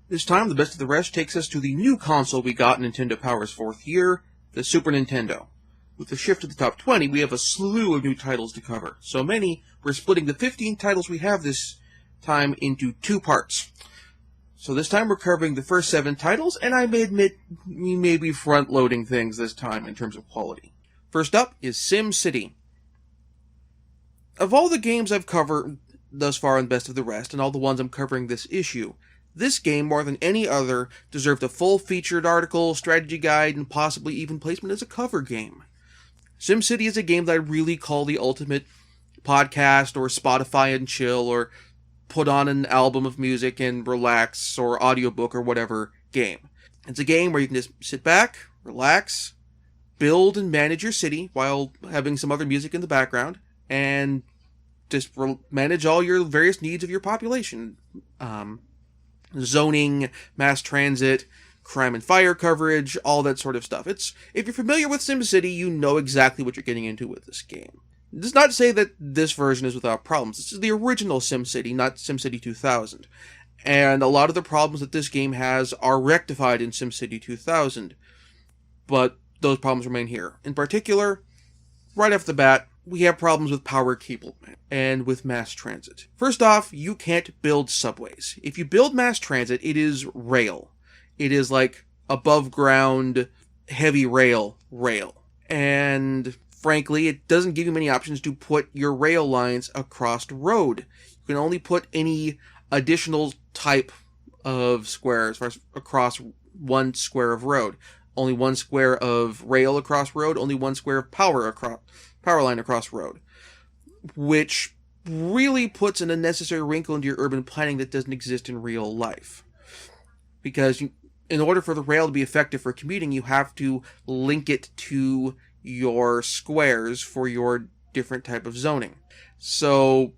This time, the best of the rest takes us to the new console we got in Nintendo Power's 4th year, the Super Nintendo. With the shift to the top 20, we have a slew of new titles to cover. So many, we're splitting the 15 titles we have this time into 2 parts. So this time we're covering the first 7 titles, and I may admit we may be front-loading things this time in terms of quality. First up is SimCity. Of all the games I've covered thus far in Best of the Rest, and all the ones I'm covering this issue, this game, more than any other, deserved a full-featured article, strategy guide, and possibly even placement as a cover game. SimCity is a game that I really call the ultimate podcast or Spotify and chill or put on an album of music and relax or audiobook or whatever game. It's a game where you can just sit back, relax, build and manage your city while having some other music in the background, and just manage all your various needs of your population. Zoning, mass transit, crime and fire coverage, all that sort of stuff. If you're familiar with SimCity, you know exactly what you're getting into with this game. This is not to say that this version is without problems. This is the original SimCity, not SimCity 2000. And a lot of the problems that this game has are rectified in SimCity 2000. But those problems remain here. In particular, right off the bat, we have problems with power cable and with mass transit. First off, you can't build subways. If you build mass transit, it is rail. It is like above ground, heavy rail. And frankly, it doesn't give you many options to put your rail lines across the road. You can only put any additional type of square as far as across one square of road. Only one square of rail across road, only one square of power line across road, which really puts an unnecessary wrinkle into your urban planning that doesn't exist in real life. Because in order for the rail to be effective for commuting, you have to link it to your squares for your different type of zoning. So,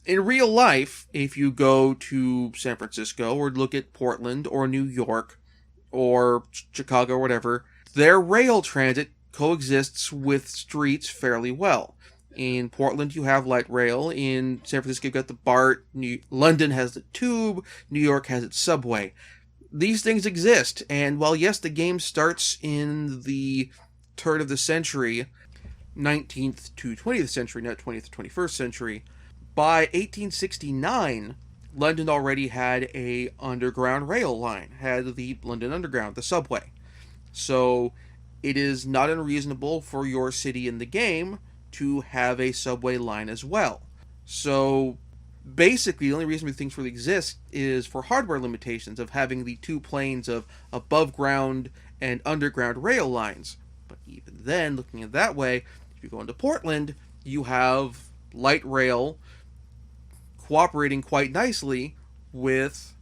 in real life, if you go to San Francisco or look at Portland or New York or Chicago or whatever, their rail transit coexists with streets fairly well. In Portland, you have light rail. In San Francisco, you've got the BART. London has the Tube. New York has its subway. These things exist, and while yes, the game starts in the turn of the century, 19th to 20th century, not 20th to 21st century, by 1869, London already had a underground rail line, had the London Underground, the subway. So it is not unreasonable for your city in the game to have a subway line as well. So basically, the only reason things really exist is for hardware limitations of having the 2 planes of above ground and underground rail lines. But even then, looking at it that way, if you go into Portland, you have light rail cooperating quite nicely with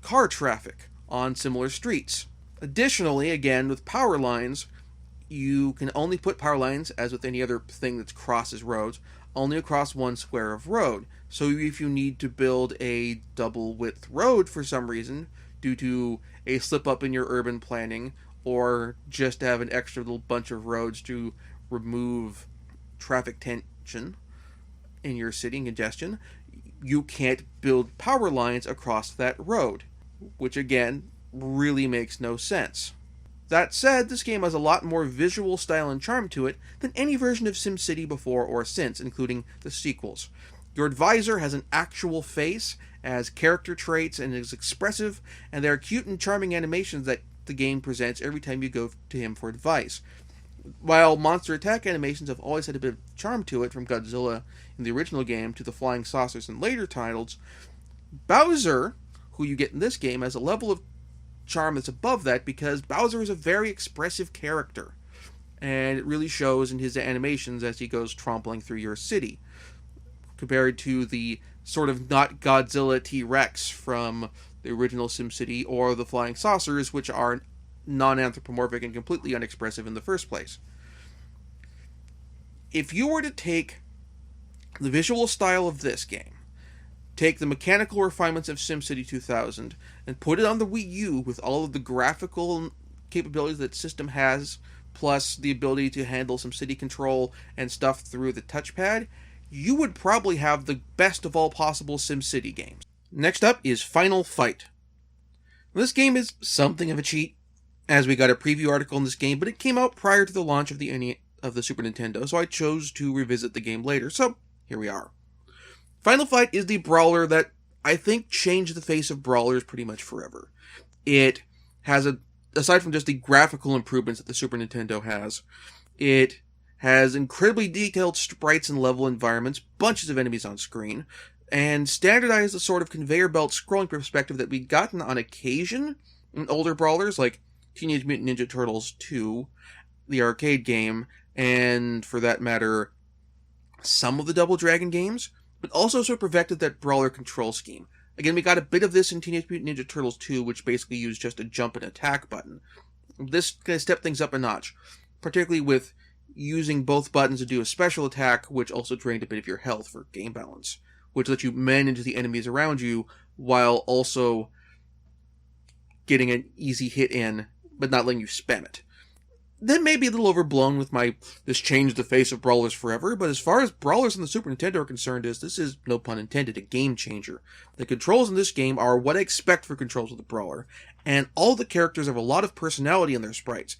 car traffic on similar streets. Additionally, again, with power lines, you can only put power lines, as with any other thing that crosses roads, only across one square of road. So if you need to build a double-width road for some reason, due to a slip-up in your urban planning, or just to have an extra little bunch of roads to remove traffic tension in your city and congestion, you can't build power lines across that road, which again really makes no sense. That said, this game has a lot more visual style and charm to it than any version of SimCity before or since, including the sequels. Your advisor has an actual face, has character traits, and is expressive, and there are cute and charming animations that the game presents every time you go to him for advice. While monster attack animations have always had a bit of charm to it, from Godzilla in the original game to the flying saucers in later titles, Bowser, who you get in this game, has a level of charm that's above that because Bowser is a very expressive character, and it really shows in his animations as he goes trampling through your city, compared to the sort of not Godzilla T-Rex from the original SimCity or the flying saucers, which are non-anthropomorphic and completely unexpressive in the first place. If you were to take the visual style of this game, take the mechanical refinements of SimCity 2000, and put it on the Wii U with all of the graphical capabilities that system has, plus the ability to handle some city control and stuff through the touchpad, you would probably have the best of all possible SimCity games. Next up is Final Fight. This game is something of a cheat, as we got a preview article in this game, but it came out prior to the launch of the Super Nintendo, so I chose to revisit the game later, so here we are. Final Fight is the brawler that I think changed the face of brawlers pretty much forever. It has aside from just the graphical improvements that the Super Nintendo has, it has incredibly detailed sprites and level environments, bunches of enemies on screen, and standardized the sort of conveyor belt scrolling perspective that we'd gotten on occasion in older brawlers like Teenage Mutant Ninja Turtles 2, the arcade game, and for that matter, some of the Double Dragon games, but also sort of perfected that brawler control scheme. Again, we got a bit of this in Teenage Mutant Ninja Turtles 2, which basically used just a jump and attack button. This kind of stepped things up a notch, particularly with using both buttons to do a special attack, which also drained a bit of your health for game balance, which lets you manage the enemies around you while also getting an easy hit in, but not letting you spam it. That may be a little overblown with my this changed the face of brawlers forever, but as far as brawlers on the Super Nintendo are concerned, this is, no pun intended, a game changer. The controls in this game are what I expect for controls with the brawler, and all the characters have a lot of personality in their sprites,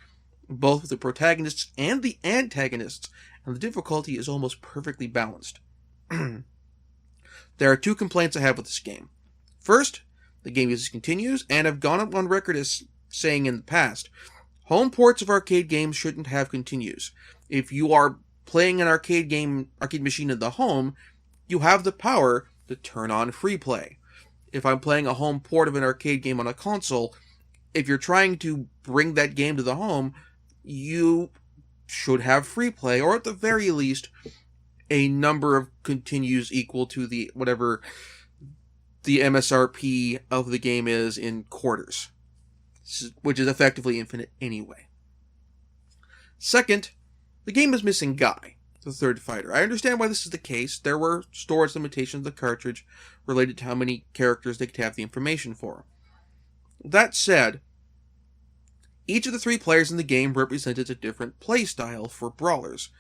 both with the protagonists and the antagonists, and the difficulty is almost perfectly balanced. There are two complaints I have with this game. First, the game uses continues, and I've gone up on record as saying in the past, home ports of arcade games shouldn't have continues. If you are playing an arcade machine in the home, you have the power to turn on free play. If I'm playing a home port of an arcade game on a console, if you're trying to bring that game to the home, you should have free play, or at the very least, a number of continues equal to the whatever the MSRP of the game is in quarters, which is effectively infinite anyway. Second, the game is missing Guy, the third fighter. I understand why this is the case. There were storage limitations of the cartridge related to how many characters they could have the information for. That said, each of the three players in the game represented a different playstyle for brawlers.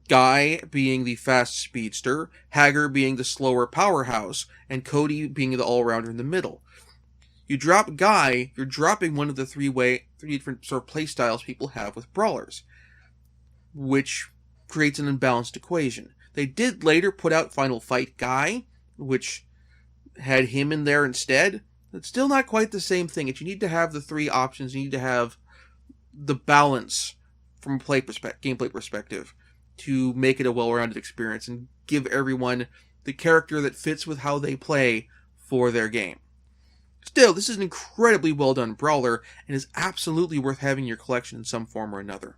Guy being the fast speedster, Hager being the slower powerhouse, and Cody being the all-rounder in the middle. You drop Guy, you're dropping one of the three different sort of playstyles people have with brawlers, which creates an imbalanced equation. They did later put out Final Fight Guy, which had him in there instead. It's still not quite the same thing. You need to have the three options. You need to have the balance from a gameplay perspective to make it a well-rounded experience and give everyone the character that fits with how they play for their game. Still, this is an incredibly well-done brawler and is absolutely worth having in your collection in some form or another.